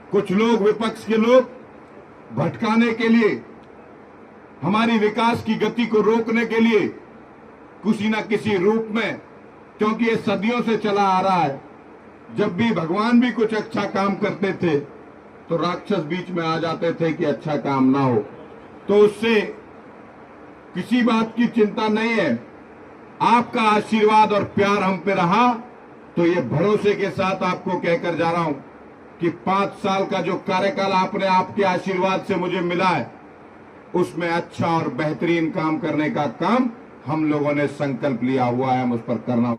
कुछ लोग, विपक्ष के लोग भटकाने के लिए, हमारी विकास की गति को रोकने के लिए किसी न किसी रूप में, क्योंकि ये सदियों से चला आ रहा है, जब भी भगवान भी कुछ अच्छा काम करते थे तो राक्षस बीच में आ जाते थे कि अच्छा काम ना हो। तो उससे किसी बात की चिंता नहीं है। आपका आशीर्वाद और प्यार हम पे रहा तो ये भरोसे के साथ आपको कहकर जा रहा हूं कि 5 साल का जो कार्यकाल आपने आपके आशीर्वाद से मुझे मिला है, उसमें अच्छा और बेहतरीन काम करने का काम हम लोगों ने संकल्प लिया हुआ है, हम उस पर करना।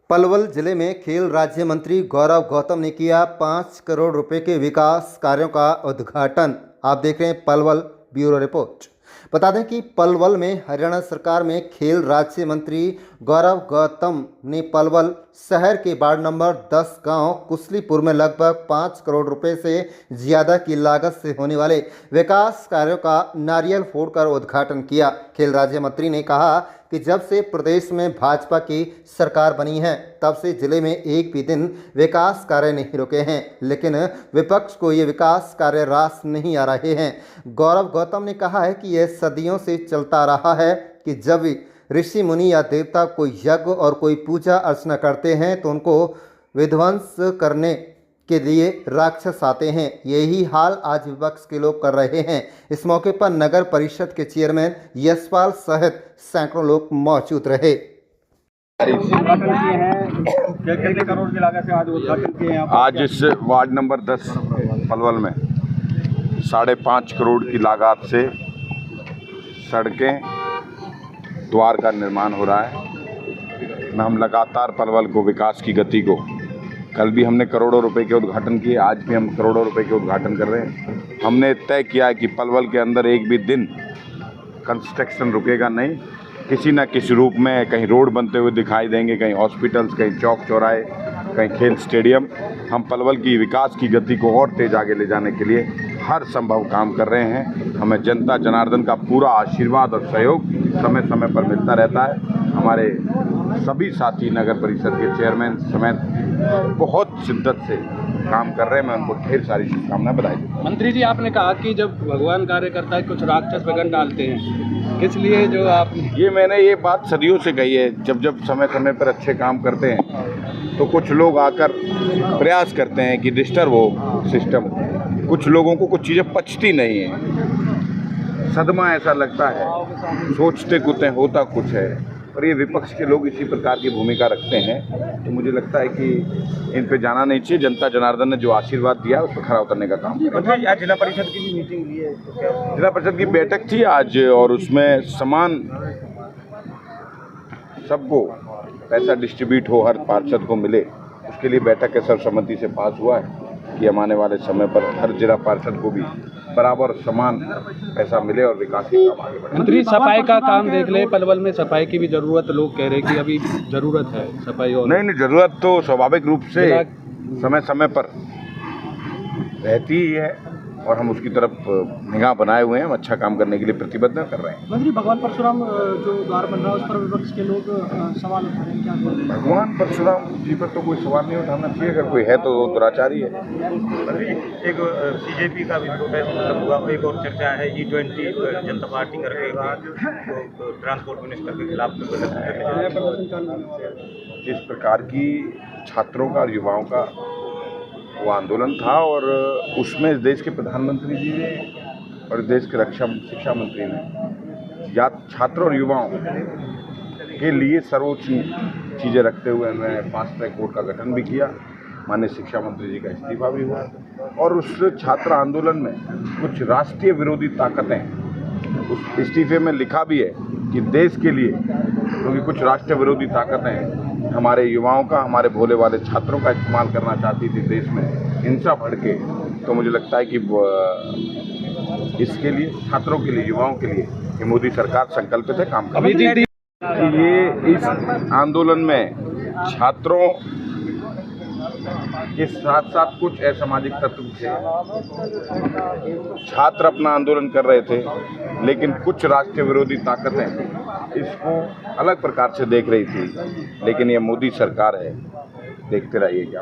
पलवल जिले में खेल राज्य मंत्री गौरव गौतम ने किया 5 करोड़ रुपए के विकास कार्यों का उद्घाटन। आप देख रहे हैं पलवल ब्यूरो रिपोर्ट। बता दें कि पलवल में हरियाणा सरकार में खेल राज्य मंत्री गौरव गौतम ने पलवल शहर के वार्ड नंबर 10 गांव कुसलीपुर में लगभग 5 करोड़ रुपए से ज़्यादा की लागत से होने वाले विकास कार्यों का नारियल फोड़कर उद्घाटन किया। खेल राज्य मंत्री ने कहा कि जब से प्रदेश में भाजपा की सरकार बनी है तब से जिले में एक भी दिन विकास कार्य नहीं रुके हैं, लेकिन विपक्ष को ये विकास कार्य रास नहीं आ रहे हैं। गौरव गौतम ने कहा है कि यह सदियों से चलता रहा है कि जब ऋषि मुनि या देवता कोई यज्ञ और कोई पूजा अर्चना करते हैं तो उनको विध्वंस करने के लिए राक्षस आते हैं। यही हाल आज विपक्ष के लोग कर रहे हैं। इस मौके पर नगर परिषद के चेयरमैन यशपाल सहित सैकड़ों लोग मौजूद रहे। कितने करोड़ की लागत से आज उद्घाटन किए हैं? आज इस वार्ड नंबर 10 पलवल में 5.5 करोड़ की लागत से सड़कें, द्वार का निर्माण हो रहा है। हम लगातार पलवल को, विकास की गति को, कल भी हमने करोड़ों रुपए के उद्घाटन किए, आज भी हम करोड़ों रुपए के उद्घाटन कर रहे हैं। हमने तय किया है कि पलवल के अंदर एक भी दिन कंस्ट्रक्शन रुकेगा नहीं। किसी न किसी रूप में कहीं रोड बनते हुए दिखाई देंगे, कहीं हॉस्पिटल्स, कहीं चौक चौराहे, कहीं खेल स्टेडियम। हम पलवल की विकास की गति को और तेज आगे ले जाने के लिए हर संभव काम कर रहे हैं। हमें जनता जनार्दन का पूरा आशीर्वाद और सहयोग समय समय पर मिलता रहता है। हमारे सभी साथी नगर परिषद के चेयरमैन समेत बहुत शिद्दत से काम कर रहे हैं। मैं उनको ढेर सारी शुभकामनाएं बधाई देता हूं। मंत्री जी, आपने कहा कि जब भगवान कार्य करता है कुछ राक्षस विघ्न डालते हैं, इसलिए जो आप मैंने ये बात सदियों से कही है। जब समय समय पर अच्छे काम करते हैं तो कुछ लोग आकर प्रयास करते हैं कि डिस्टर्ब हो सिस्टम। कुछ लोगों को कुछ चीज़ें पचती नहीं है, सदमा ऐसा लगता है, सोचते कुछ है, होता कुछ है। और ये विपक्ष के लोग इसी प्रकार की भूमिका रखते हैं, तो मुझे लगता है कि इन पे जाना नहीं चाहिए। जनता जनार्दन ने जो आशीर्वाद दिया उस पर खरा उतरने का काम करें। आज जिला परिषद की भी मीटिंग ली है, तो क्या जिला परिषद की बैठक थी आज, और उसमें समान सबको पैसा डिस्ट्रीब्यूट हो, हर पार्षद को मिले, उसके लिए बैठक के सर्वसम्मति से पास हुआ है कि हम आने वाले समय पर हर जिला पार्षद को भी बराबर समान पैसा मिले और विकास के काम आगे बढ़े। मंत्री, सफाई का काम देख ले, पलवल में सफाई की भी जरूरत, लोग कह रहे हैं कि अभी जरूरत है सफाई। और नहीं, जरूरत तो स्वाभाविक रूप से समय समय पर रहती ही है और हम उसकी तरफ निगाह बनाए हुए हैं। हम अच्छा काम करने के लिए प्रतिबद्ध कर रहे हैं। मंत्री, भगवान परशुराम जो द्वार बन रहा है उस पर विपक्ष के लोग सवाल उठा रहे हैं, क्या बोल रहे हैं? भगवान परशुराम जी पर तो कोई सवाल नहीं उठाना चाहिए। अगर कोई है तो वो दुराचारी है। एक बीजेपी का भी मतलब हुआ, एक और चर्चा है G20 जनता पार्टी करके ट्रांसपोर्ट मिनिस्टर के खिलाफ जिस प्रकार की छात्रों का और युवाओं का वो आंदोलन था, और उसमें देश के प्रधानमंत्री जी ने और देश के शिक्षा मंत्री ने या छात्रों और युवाओं के लिए सर्वोच्च चीज़ें रखते हुए उन्होंने फास्ट ट्रैक कोर्ट का गठन भी किया। माननीय शिक्षा मंत्री जी का इस्तीफा भी हुआ, और उस छात्र आंदोलन में कुछ राष्ट्रीय विरोधी ताकतें, उस इस्तीफे में लिखा भी है कि देश के लिए, क्योंकि कुछ राष्ट्रीय विरोधी ताकतें हमारे युवाओं का, हमारे भोले वाले छात्रों का इस्तेमाल करना चाहती थी देश में हिंसा भड़के। तो मुझे लगता है कि इसके लिए, छात्रों के लिए, युवाओं के लिए ये मोदी सरकार संकल्पित है, काम कर रही है। ये इस आंदोलन में छात्रों के साथ साथ कुछ असामाजिक तत्व थे। छात्र अपना आंदोलन कर रहे थे, लेकिन कुछ राष्ट्रीय विरोधी ताकतें इसको अलग प्रकार से देख रही थी। लेकिन ये मोदी सरकार है, देखते रहिए क्या